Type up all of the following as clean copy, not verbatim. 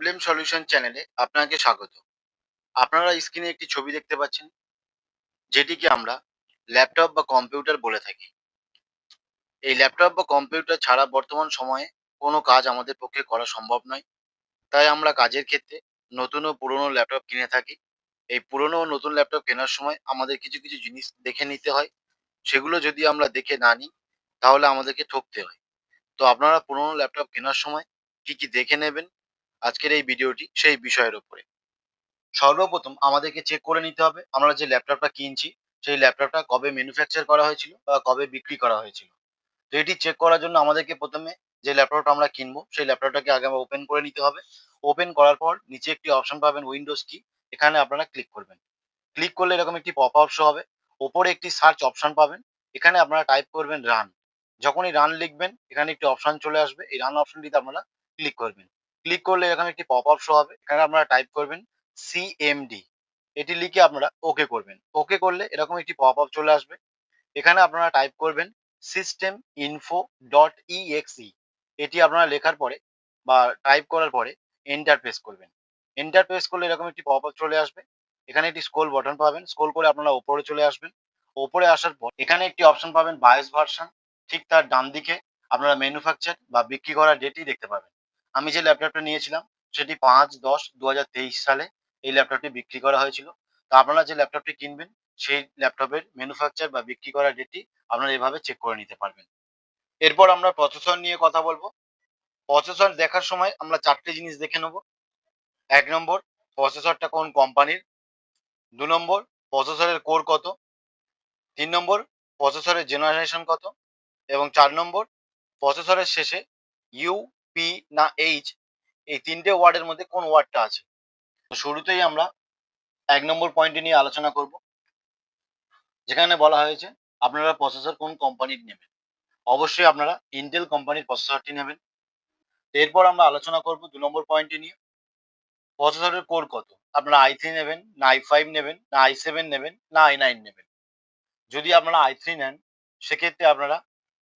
Problem solution চ্যানেলে আপনাকে স্বাগত। আপনারা স্ক্রিনে একটি ছবি দেখতে পাচ্ছেন, যেটিকে আমরা ল্যাপটপ বা কম্পিউটার বলে থাকি। এই ল্যাপটপ বা কম্পিউটার ছাড়া বর্তমান সময়ে কোনো কাজ আমাদের পক্ষে করা সম্ভব নয়। তাই আমরা কাজের ক্ষেত্রে নতুন ও পুরনো ল্যাপটপ কিনে থাকি। এই পুরনো ও নতুন ল্যাপটপ কেনার সময় আমাদের কিছু কিছু জিনিস দেখে নিতে হয়। সেগুলো যদি আমরা দেখে না নিই, তাহলে আমাদেরকে ঠকতে হয়। তো আপনারা পুরনো ল্যাপটপ কেনার সময় কি কি দেখে নেবেন, আজকের এই ভিডিওটি সেই বিষয়ের উপরে। সর্বপ্রথম আমাদেরকে চেক করে নিতে হবে আমরা যে ল্যাপটপটা কিনছি সেই ল্যাপটপটা কবে ম্যানুফ্যাকচার করা হয়েছিল বা কবে বিক্রি করা হয়েছিল। তো এটি চেক করার জন্য আমাদেরকে প্রথমে যে ল্যাপটপটা আমরা কিনবো সেই ল্যাপটপটাকে আগে আমরা ওপেন করে নিতে হবে। ওপেন করার পর নিচে একটি অপশন পাবেন উইন্ডোজ কি, এখানে আপনারা ক্লিক করবেন। ক্লিক করলে এরকম একটি পপ আপ শো হবে। ওপরে একটি সার্চ অপশন পাবেন, এখানে আপনারা টাইপ করবেন রান। যখনই রান লিখবেন এখানে একটি অপশন চলে আসবে, এই রান অপশনটিতে আপনারা ক্লিক করবেন। ক্লিক করলে এখানে একটি পপ আপ শো হবে, এখানে আপনারা টাইপ করবেন সিএমডি। এটি লিখে আপনারা ওকে করবেন। ওকে করলে এরকম একটি পপ আপ চলে আসবে, এখানে আপনারা টাইপ করবেন সিস্টেম ইনফো ডট ইএক্সই। এটি আপনারা লেখার পরে বা টাইপ করার পরে এন্টার প্রেস করবেন। এন্টার প্রেস করলে এরকম একটি পপ আপ চলে আসবে, এখানে একটি স্ক্রল বাটন পাবেন, স্ক্রল করে আপনারা উপরে চলে আসবেন। উপরে আসার পর এখানে একটি অপশন পাবেন বায়োস ভার্সন, ঠিক তার ডান দিকে আপনারা ম্যানুফ্যাকচার বা বিক্রি করার ডেটই দেখতে পাবেন। আমি যে ল্যাপটপটা নিয়েছিলাম সেটি 5/10/2023 সালে এই ল্যাপটপটি বিক্রি করা হয়েছিল। তো আপনারা যে ল্যাপটপটি কিনবেন সেই ল্যাপটপের ম্যানুফ্যাকচার বা বিক্রি করার ডেটটি আপনারা এভাবে চেক করে নিতে পারবেন। এরপর আমরা প্রসেসর নিয়ে কথা বলবো। প্রসেসর দেখার সময় আমরা ৪ টে জিনিস দেখে নেব। ১ নম্বর, প্রসেসরটা কোন কোম্পানির। ২ নম্বর, প্রসেসরের কোর কত। ৩ নম্বর, প্রসেসরের জেনারেশন কত। এবং ৪ নম্বর, প্রসেসরের শেষে ইউ, পি না এইচ, এই ৩ টে ওয়ার্ডের মধ্যে কোন ওয়ার্ডটা আছে। তো শুরুতেই আমরা ১ নম্বর পয়েন্টটি নিয়ে আলোচনা করব, যেখানে বলা হয়েছে আপনারা প্রসেসর কোন কোম্পানির নেবেন। অবশ্যই আপনারা ইন্টেল কোম্পানির প্রসেসরটি নেবেন। এরপর আমরা আলোচনা করব ২ নম্বর পয়েন্টটি নিয়ে, প্রসেসরের কোর কত। আপনারা i3 নেবেন না i5 নেবেন না i7 নেবেন না i9 নেবেন। যদি আপনারা i3 নেন সেক্ষেত্রে আপনারা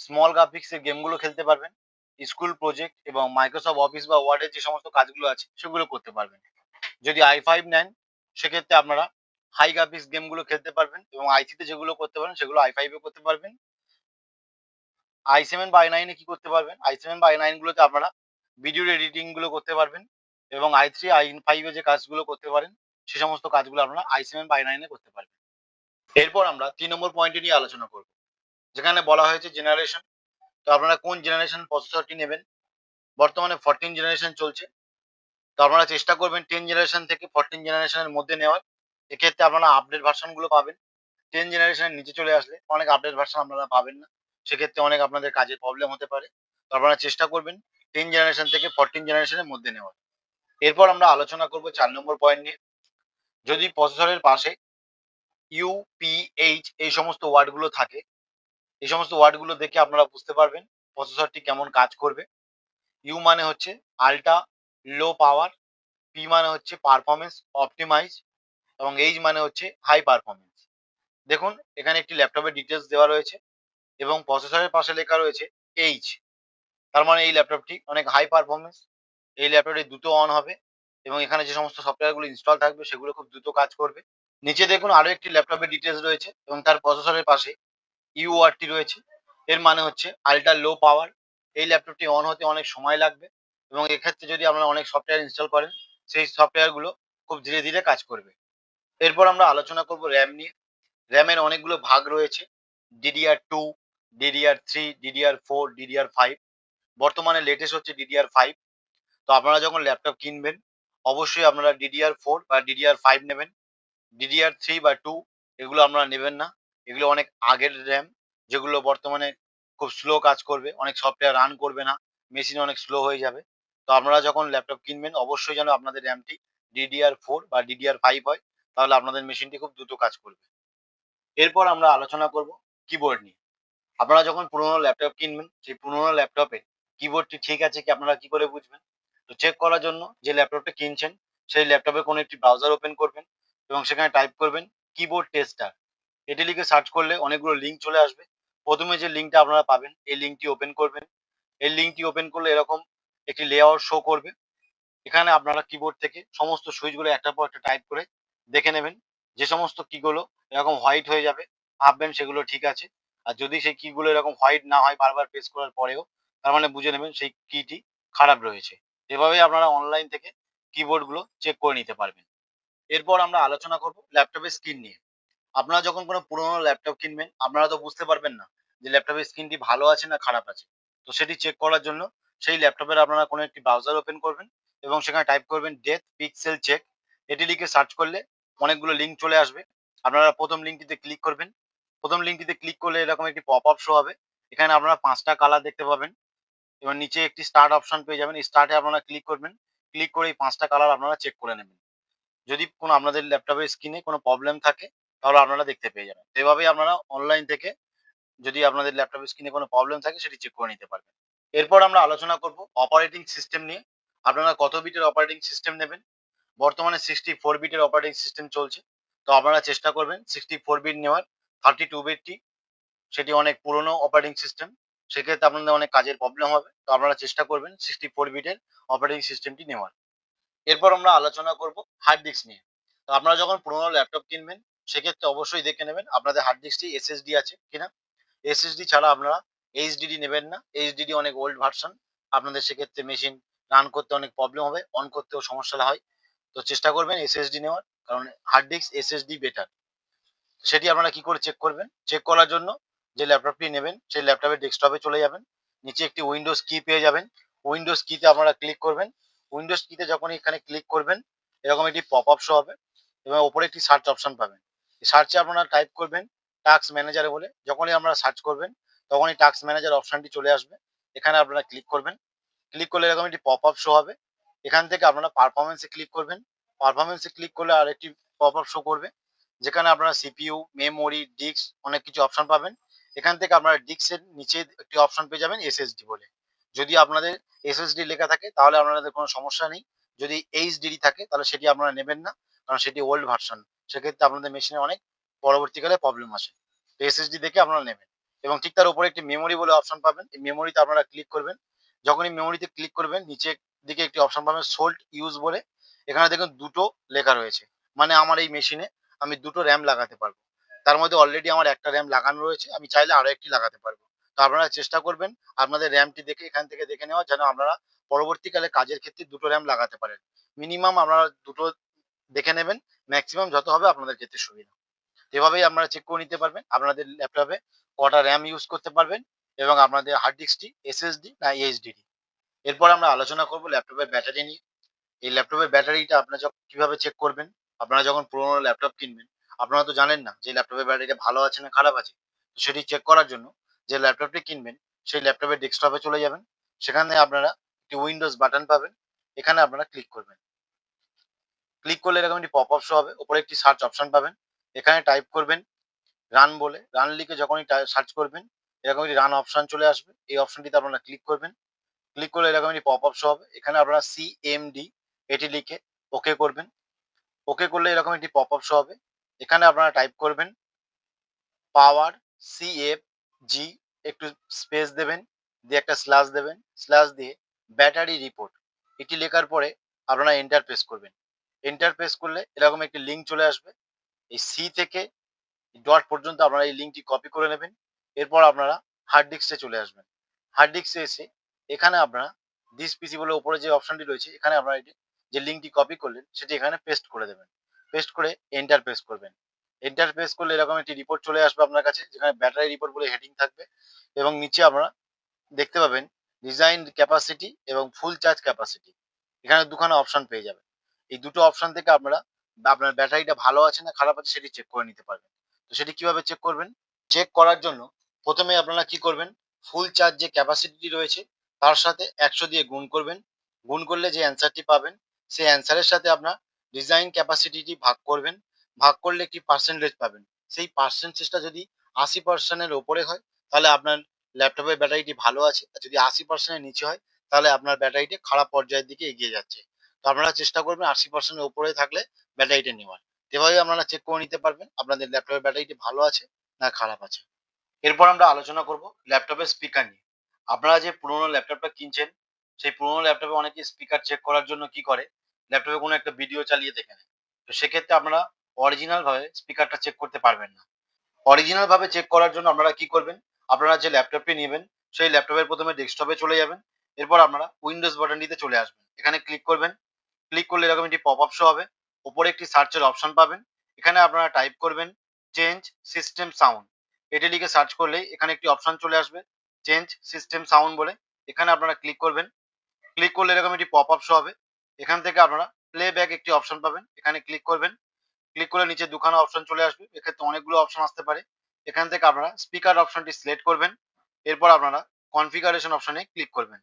স্মল গ্রাফিক্স এর গেমগুলো খেলতে পারবেন, স্কুল প্রজেক্ট এবং মাইক্রোসফট অফিস বা ওয়ার্ডের যে সমস্ত কাজগুলো আছে সেগুলো করতে পারবেন। যদি i5 নেন সেক্ষেত্রে আপনারা হাই গ্রাফিক্স গেমগুলো খেলতে পারবেন এবং i3 তে যেগুলো করতে পারেন সেগুলো i5 এ করতে পারবেন। i7 বা i9 এ কি করতে পারবেন, i7 বা i9 গুলোতে আপনারা ভিডিও এডিটিং গুলো করতে পারবেন এবং i3 i5 এ যে কাজগুলো করতে পারেন সে সমস্ত কাজগুলো আপনারা i7 বা i9 এ করতে পারবেন। এরপর আমরা ৩ নম্বর পয়েন্টটি নিয়ে আলোচনা করব, যেখানে বলা হয়েছে জেনারেশন। তো আপনারা কোন জেনারেশন প্রসেসরটি নেবেন। বর্তমানে 14 জেনারেশন চলছে, তো আপনারা চেষ্টা করবেন 10 জেনারেশন থেকে 14 জেনারেশনের মধ্যে নেওয়ার। এক্ষেত্রে আপনারা আপডেট ভার্সন গুলো পাবেন। 10 জেনারেশনের নিচে চলে আসলে অনেক আপডেট ভার্সন আপনারা পাবেন না, সেক্ষেত্রে অনেক আপনাদের কাজের প্রবলেম হতে পারে। তো আপনারা চেষ্টা করবেন 10 জেনারেশন থেকে 14 জেনারেশনের মধ্যে নেওয়ার। এরপর আমরা আলোচনা করব ৪ নম্বর পয়েন্ট নিয়ে। যদি প্রসেসরের পাশে ইউ, পি, এইচ এই সমস্ত ওয়ার্ডগুলো থাকে, এই সমস্ত ওয়ার্ডগুলো দেখে আপনারা বুঝতে পারবেন প্রসেসরটি কেমন কাজ করবে। ইউ মানে হচ্ছে আল্ট্রা লো পাওয়ার, পি মানে হচ্ছে পারফরমেন্স অপটিমাইজ এবং এইচ মানে হচ্ছে হাই পারফরমেন্স। দেখুন এখানে একটি ল্যাপটপের ডিটেলস দেওয়া রয়েছে এবং প্রসেসরের পাশে লেখা রয়েছে এইচ, তার মানে এই ল্যাপটপটি অনেক হাই পারফরমেন্স। এই ল্যাপটপটি দ্রুত অন হবে এবং এখানে যে সমস্ত সফটওয়্যারগুলো ইনস্টল থাকবে সেগুলো খুব দ্রুত কাজ করবে। নিচে দেখুন আরো একটি ল্যাপটপের ডিটেলস রয়েছে এবং তার প্রসেসরের পাশে ইউআরটি রয়েছে, এর মানে হচ্ছে আল্ট্রা লো পাওয়ার। এই ল্যাপটপটি অন হতে অনেক সময় লাগবে এবং এক্ষেত্রে যদি আপনারা অনেক সফটওয়্যার ইনস্টল করেন সেই সফটওয়্যারগুলো খুব ধীরে ধীরে কাজ করবে। এরপর আমরা আলোচনা করব র্যাম নিয়ে। র্যামের অনেকগুলো ভাগ রয়েছে, DDR2, DDR3, DDR4, DDR5। বর্তমানে লেটেস্ট হচ্ছে DDR5। তো আপনারা যখন ল্যাপটপ কিনবেন অবশ্যই আপনারা DDR4 বা DDR5 নেবেন। DDR3 বা 2 এগুলো আপনারা নেবেন না, এগুলো অনেক আগের র্যাম, যেগুলো বর্তমানে খুব স্লো কাজ করবে, অনেক সফটওয়্যার রান করবে না, মেশিন অনেক স্লো হয়ে যাবে। তো আপনারা যখন ল্যাপটপ কিনবেন অবশ্যই যেন আপনাদের র্যামটি DDR4 বা DDR5 হয়, তাহলে আপনাদের মেশিনটি খুব দ্রুত কাজ করবে। এরপর আমরা আলোচনা করব কিবোর্ড নিয়ে। আপনারা যখন পুরোনো ল্যাপটপ কিনবেন সেই পুরোনো ল্যাপটপে কিবোর্ডটি ঠিক আছে কি আপনারা কি করে বুঝবেন। তো চেক করার জন্য যে ল্যাপটপটা কিনছেন সেই ল্যাপটপে কোনো একটি ব্রাউজার ওপেন করবেন এবং সেখানে টাইপ করবেন কিবোর্ড টেস্টার। এটি লিখে সার্চ করলে অনেকগুলো লিঙ্ক চলে আসবে। প্রথমে যে লিঙ্কটা আপনারা পাবেন এই লিঙ্কটি ওপেন করবেন। এই লিঙ্কটি ওপেন করলে এরকম একটি লেআউট শো করবে। এখানে আপনারা কিবোর্ড থেকে সমস্ত সুইচগুলো একটার পর একটা টাইপ করে দেখে নেবেন। যে সমস্ত কিগুলো এরকম হোয়াইট হয়ে যাবে ভাববেন সেগুলো ঠিক আছে। আর যদি সেই কিগুলো এরকম হোয়াইট না হয় বারবার প্রেস করার পরেও, তার মানে বুঝে নেবেন সেই কিটি খারাপ রয়েছে। এভাবেই আপনারা অনলাইন থেকে কিবোর্ডগুলো চেক করে নিতে পারবেন। এরপর আমরা আলোচনা করব ল্যাপটপের স্ক্রিন নিয়ে। আপনারা যখন কোনো পুরোনো ল্যাপটপ কিনবেন, আপনারা তো বুঝতে পারবেন না যে ল্যাপটপের স্ক্রিনটি ভালো আছে না খারাপ আছে। তো সেটি চেক করার জন্য সেই ল্যাপটপের আপনারা কোনো একটি ব্রাউজার ওপেন করবেন এবং সেখানে টাইপ করবেন ডেথ পিক্সেল চেক। এটি লিখে সার্চ করলে অনেকগুলো লিঙ্ক চলে আসবে। আপনারা ১ম লিঙ্কটিতে ক্লিক করবেন। ১ম লিঙ্কটিতে ক্লিক করলে এরকম একটি পপআপ শো হবে। এখানে আপনারা ৫ টা কালার দেখতে পাবেন। এবার নিচে একটি স্টার্ট অপশন পেয়ে যাবেন। এই স্টার্টে আপনারা ক্লিক করবেন। ক্লিক করে এই ৫ টা কালার আপনারা চেক করে নেবেন। যদি কোনো আপনাদের ল্যাপটপের স্ক্রিনে কোনো প্রবলেম থাকে তাহলে আপনারা দেখতে পেয়ে যাবেন। তো এভাবেই আপনারা অনলাইন থেকে যদি আপনাদের ল্যাপটপের স্ক্রিনে কোনো প্রবলেম থাকে সেটি চেক করে নিতে পারবেন। এরপর আমরা আলোচনা করব অপারেটিং সিস্টেম নিয়ে। আপনারা কত বিটের অপারেটিং সিস্টেম নেবেন? বর্তমানে 64 বিটের অপারেটিং সিস্টেম চলছে। তো আপনারা চেষ্টা করবেন 64 বিট নেওয়ার। 32 বিটটি সেটি অনেক পুরনো অপারেটিং সিস্টেম। সেক্ষেত্রে আপনাদের অনেক কাজের প্রবলেম হবে। তো আপনারা চেষ্টা করবেন 64 বিটের অপারেটিং সিস্টেমটি নেওয়ার। এরপর আমরা আলোচনা করব হার্ড ডিস্ক নিয়ে। তো আপনারা যখন পুরোনো ল্যাপটপ কিনবেন সেক্ষেত্রে অবশ্যই দেখে নেবেন আপনাদের হার্ড ডিস্কটি এসএসডি আছে কিনা। এসএসডি ছাড়া আপনারা এইচডিডি নেবেন না। এইচডিডি অনেক ওল্ড ভার্সন। আপনাদের সেক্ষেত্রে মেশিন রান করতে অনেক প্রবলেম হবে। অন করতেও সমস্যা হয়। তো চেষ্টা করবেন এসএসডি নেওয়ার। কারণ হার্ড ডিস্ক এসএসডি বেটার। সেটি আপনারা কি করে চেক করবেন? চেক করার জন্য যে ল্যাপটপটি নেবেন সেই ল্যাপটপের ডেস্কটপে চলে যাবেন। নিচে একটি উইন্ডোজ কি পেয়ে যাবেন। উইন্ডোজ কিতে আপনারা ক্লিক করবেন। উইন্ডোজ কিতে যখনই এখানে ক্লিক করবেন এরকম একটি পপআপ শো হবে এবং ওপরে একটি সার্চ অপশন পাবেন। এই সার্চে আপনারা টাইপ করবেন টাস্ক ম্যানেজারে বলে। যখনই আপনারা সার্চ করবেন তখনই টাস্ক ম্যানেজার অপশনটি চলে আসবে। এখানে আপনারা ক্লিক করবেন। ক্লিক করলে এরকম একটি পপআপ শো হবে। এখান থেকে আপনারা পারফরম্যান্স এ ক্লিক করবেন। পারফরম্যান্স এ ক্লিক করলে আরেকটি পপআপ শো করবে। যেখানে আপনারা সিপিইউ, মেমোরি, ডিস্ক অনেক কিছু অপশন পাবেন। এখান থেকে আপনারা ডিস্কের নিচে একটি অপশন পেয়ে যাবেন এসএসডি বলে। যদি আপনাদের এসএসডি লেখা থাকে তাহলে আপনাদের কোনো সমস্যা নেই। যদি এইচডিডি থাকে তাহলে সেটি আপনারা নেবেন না। কারণ সেটি ওল্ড ভার্সন। সেক্ষেত্রে আপনাদের মেশিনে অনেক পরবর্তীকালে প্রবলেম আসে। তো এসএসডি দেখে আপনারা নেবেন। এবং ঠিক তার উপরে একটি মেমোরি বলে অপশন পাবেন। এই মেমোরিতে আপনারা ক্লিক করবেন। যখনই মেমোরিতে ক্লিক করবেন নিচের দিকে একটি অপশন পাবেন সোল্ড ইউজ বলে। এখানে দেখুন ২ টো লেখা রয়েছে। মানে আমার এই মেশিনে আমি ২ টো র‍্যাম লাগাতে পারবো। তার মধ্যে অলরেডি আমার একটা র‍্যাম লাগানো রয়েছে। আমি চাইলে আরো একটি লাগাতে পারবো। তো আপনারা চেষ্টা করবেন আপনাদের র‍্যামটি দেখে এখান থেকে দেখে নেওয়া যেন আপনারা পরবর্তীকালে কাজের ক্ষেত্রে ২ টো র‍্যাম লাগাতে পারেন। মিনিমাম আপনারা ২ টো দেখে নেবেন। মেক্সিমাম যত হবে আপনাদের ক্ষেত্রে সুবিধা। এভাবেই আপনারা চেক করে নিতে পারবেন আপনাদের ল্যাপটপে কটা র‍্যাম ইউজ করতে পারবেন এবং আপনাদের হার্ড ডিস্কটি এসএসডি না এইচডিডি। এরপর আমরা আলোচনা করব ল্যাপটপের ব্যাটারি নিয়ে। এই ল্যাপটপের ব্যাটারিটা আপনারা কিভাবে চেক করবেন? আপনারা যখন পুরোনো ল্যাপটপ কিনবেন, আপনারা তো জানেন না যে ল্যাপটপের ব্যাটারিটা ভালো আছে না খারাপ আছে। তো সেটি চেক করার জন্য যে ল্যাপটপটি কিনবেন, সেই ল্যাপটপের ডেস্কটপে চলে যাবেন। সেখানে আপনারা একটি উইন্ডোজ বাটন পাবেন। এখানে আপনারা ক্লিক করবেন। ক্লিক করলে এরকম একটি পপআপ শো হবে। উপরে একটি সার্চ অপশন পাবেন। এখানে টাইপ করবেন রান বলে। রান লিখে যখনই সার্চ করবেন, এরকম একটি রান অপশন চলে আসবে। এই অপশনটিতে আপনারা ক্লিক করবেন। ক্লিক করলে এরকম একটি পপআপ শো হবে। এখানে আপনারা সিএমডি এটি লিখে ওকে করবেন। ওকে করলে এরকম একটি পপআপ শো হবে। এখানে আপনারা টাইপ করবেন পাওয়ার সিএফজি একটু স্পেস দেবেন, দিয়ে একটা স্ল্যাশ দেবেন। স্ল্যাশ দিয়ে ব্যাটারি রিপোর্ট এটি লেখার পরে আপনারা এন্টার প্রেস করবেন। এন্টার প্রেস করলে এরকম একটি লিঙ্ক চলে আসবে। এই সি থেকে ডট পর্যন্ত আপনারা এই লিঙ্কটি কপি করে নেবেন। এরপর আপনারা হার্ড ডিস্কে চলে আসবেন। হার্ড ডিস্কে এসে এখানে আপনারা দিস পিসি বলে উপরে যে অপশনটি রয়েছে এখানে আপনারা এটি যে লিঙ্কটি কপি করলেন সেটি এখানে পেস্ট করে দেবেন। পেস্ট করে এন্টার প্রেস করবেন। এন্টার প্রেস করলে এরকম একটি রিপোর্ট চলে আসবে আপনার কাছে যেখানে ব্যাটারি রিপোর্ট বলে হেডিং থাকবে এবং নিচে আপনারা দেখতে পাবেন ডিজাইন ক্যাপাসিটি এবং ফুল চার্জ ক্যাপাসিটি। এখানে দুখানা অপশন পেয়ে যাবেন। এই দুটো অপশন থেকে আপনারা আপনার ব্যাটারিটা ভালো আছে না খারাপ আছে সেটি চেক করে নিতে পারবেন। তো সেটি কিভাবে চেক করবেন? চেক করার জন্য ১ম এ আপনারা কি করবেন? ফুল চার্জ যে ক্যাপাসিটি রয়েছে তার সাথে ১০০ দিয়ে গুণ করবেন। গুণ করলে যে অ্যান্সারটি পাবেন সেই অ্যান্সারের সাথে আপনার ডিজাইন ক্যাপাসিটিটি ভাগ করবেন। ভাগ করলে একটি পার্সেন্টেজ পাবেন। সেই পার্সেন্টেজটা যদি ৮০% এর উপরে হয় তাহলে আপনার ল্যাপটপের ব্যাটারিটি ভালো আছে। আর যদি ৮০% এর নিচে হয় তাহলে আপনার ব্যাটারিটি খারাপ পর্যায়ের দিকে এগিয়ে যাচ্ছে। তো আপনারা চেষ্টা করবেন ৮০% এর উপরে থাকলে ব্যাটারিটা নেওয়ার। এভাবে আপনারা চেক করে নিতে পারবেন আপনাদের ল্যাপটপের ব্যাটারিটি ভালো আছে না খারাপ আছে। এরপর আমরা আলোচনা করব ল্যাপটপের স্পিকার নিয়ে। আপনারা যে পুরোনো ল্যাপটপটা কিনছেন সেই পুরোনো ল্যাপটপে অনেকে স্পিকার চেক করার জন্য কি করে, ল্যাপটপে কোনো একটা ভিডিও চালিয়ে দেখে নেয়। তো সেক্ষেত্রে আপনারা অরিজিনাল ভাবে স্পিকারটা চেক করতে পারবেন না। অরিজিনাল ভাবে চেক করার জন্য আপনারা কি করবেন, আপনারা যে ল্যাপটপটি নেবেন সেই ল্যাপটপের প্রথমে ডেস্কটপে চলে যাবেন। এরপর আপনারা উইন্ডোজ বাটনটিতে চলে আসবেন, এখানে ক্লিক করবেন। ক্লিক করলে এরকম একটি পপ আপ শো হবে। উপরে একটি সার্চের অপশন পাবেন। এখানে আপনারা টাইপ করবেন চেঞ্জ সিস্টেম সাউন্ড। এটি লিখে সার্চ করলেই এখানে একটি অপশন চলে আসবে চেঞ্জ সিস্টেম সাউন্ড বলে। এখানে আপনারা ক্লিক করবেন। ক্লিক করলে এরকম একটি পপ আপ শো হবে। এখান থেকে আপনারা প্লে ব্যাক একটি অপশন পাবেন, এখানে ক্লিক করবেন। ক্লিক করলে নিচে দুখানা অপশন চলে আসবে, এক্ষেত্রে অনেকগুলো অপশন আসতে পারে। এখান থেকে আপনারা স্পিকার অপশনটি সিলেক্ট করবেন। এরপর আপনারা কনফিগারেশন অপশনে ক্লিক করবেন।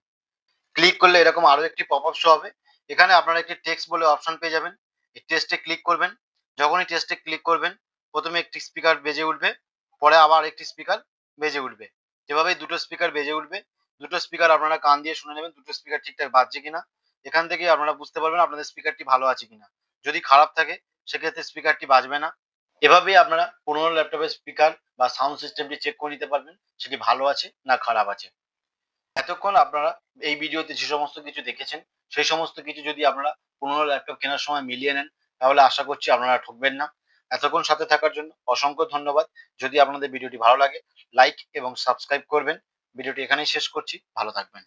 ক্লিক করলে এরকম আরো একটি পপ আপ শো হবে। এখানে আপনারা একটি টেক্সট বলে অপশন পেয়ে যাবেন, এই টেক্সটে ক্লিক করবেন। যখনই টেক্সটে ক্লিক করবেন প্রথমে একটি স্পিকার বেজে উঠবে, পরে আবার একটি স্পিকার বেজে উঠবে। যেভাবে দুটো স্পিকার বেজে উঠবে, দুটো স্পিকার আপনারা কান দিয়ে শুনে নেবেন দুটো স্পিকার ঠিকঠাক বাজছে কিনা। এখান থেকে আপনারা বুঝতে পারবেন আপনাদের স্পিকারটি ভালো আছে কিনা। যদি খারাপ থাকে সেক্ষেত্রে স্পিকারটি বাজবে না। এভাবেই আপনারা পুরোনো ল্যাপটপের স্পিকার বা সাউন্ড সিস্টেমটি চেক করে নিতে পারবেন সেটি ভালো আছে না খারাপ আছে। এতক্ষণ আপনারা এই ভিডিওতে যে সমস্ত কিছু দেখেছেন সেই সমস্ত কিছু যদি আপনারা পুরোনো ল্যাপটপ কেনার সময় মিলিয়ে নেন তাহলে আশা করছি আপনারা ঠকবেন না। এতক্ষণ সাথে থাকার জন্য অসংখ্য ধন্যবাদ। যদি আপনাদের ভিডিওটি ভালো লাগে লাইক এবং সাবস্ক্রাইব করবেন। ভিডিওটি এখানেই শেষ করছি। ভালো থাকবেন।